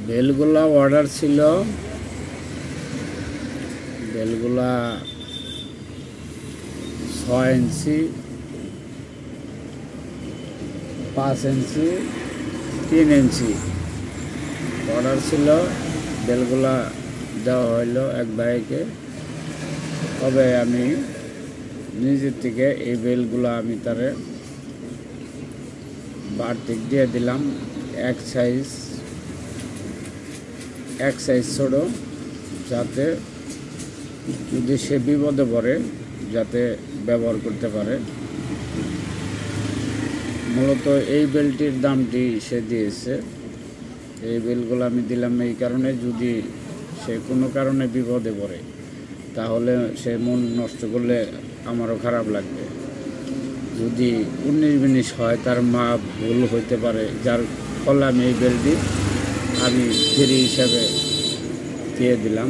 বেলগুলা order ছিল, বেলগুলা 6 ইঞ্চি, 5 ইঞ্চি, 3 ইঞ্চি order ছিল। বেলগুলা দেওয়া হইল এক ভাইকে। তবে আমি নিজের থেকে এই বেলগুলা আমি তারে বাড়তি দিয়ে দিলাম এক সাইজ ছোট, যাতে যদি সে বিপদে পড়ে যাতে ব্যবহার করতে পারে। মূলত এই বেলটির দামটি সে দিয়েছে। এই বেলগুলো আমি দিলাম এই কারণে, যদি সে কোনো কারণে বিপদে পড়ে তাহলে সে মন নষ্ট করলে আমারও খারাপ লাগবে। যদি 19-20 হয় তার মা ভুল হইতে পারে, যার ফলে আমি এই বেলটি আমি ফ্রি হিসাবে দিয়ে দিলাম।